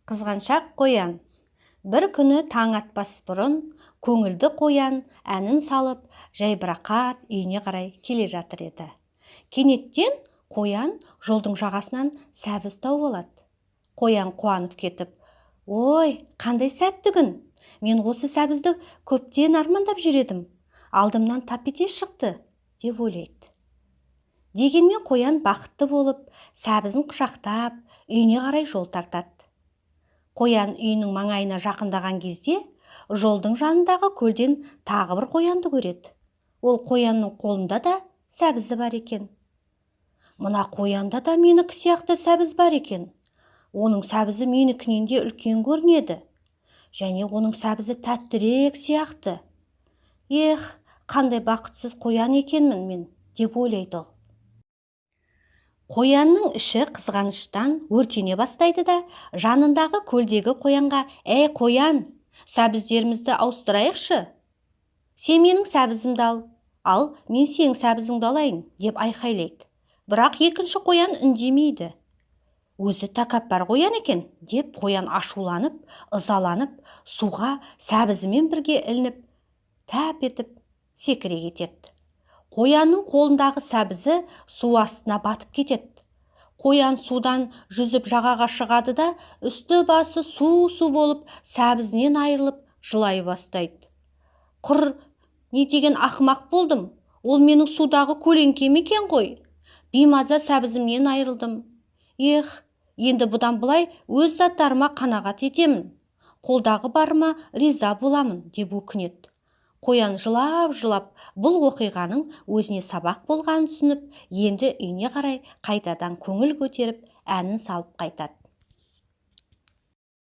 Қызғаншақ қоян. Бір күні таң атпас бұрын көңілді қоян әнін салып жайбарақат үйіне қарай келе жатыр еді. Кенеттен қоян жолдың жағасынан сәбіз тауып алады. Қоян қуанып кетіп: «Ой, қандай сәтті күн! Мен осы сәбізді көптен армандап жүредім. Алдымнан тап-ете шықты», деп ойлайды. Дегенмен қоян бақытты болып, сәбізін құшақтап, үйіне қарай жол тартады. Қоян үйінің маңайына жақындаған кезде, жолдың жанындағы көлден тағы бір қоянды көреді. Ол қоянның қолында да сәбізі бар екен. «Мына қоянда да менікі сияқты сәбіз бар екен. Оның сәбізі менікінен де үлкен көрінеді. Және оның сәбізі тәттірек сияқты. Ех, қандай бақытсыз қоян екенмін мен», деп ойлайды ол. Қоянның іші қызғаныштан өртене бастайды да, жанындағы көлдегі қоянға: «Әй қоян, сәбіздерімізді ауыстырайықшы. Сен менің сәбізімді ал мен сенің сәбізіңді алайын», деп айқайлайды. Бірақ екінші қоян үндемейді. Өзі тәкаппар қоян екен, деп қоян ашуланып, ызаланып, суға сәбізімен бірге ілініп, тәп етіп секіре кетеді. Қоянның қолындағы сәбізі су астына батып кетеді. Қоян судан жүзіп жағаға шығады да, үсті басы су болып, сәбізінен айырылып жылай бастайды. «Құр, не деген ақымақ болдым. Ол менің судағы көлеңкем екен ғой. Беймаза сәбізімнен айырылдым. Ех, енді бұдан былай өз заттарыма қанағат етемін. Қолдағы барыма риза боламын», деп өкінеді. Қоян жылап, бұл оқиғаның өзіне сабақ болғанын түсініп, енді үйіне қарай қайтадан көңіл көтеріп, әнін салып қайтады.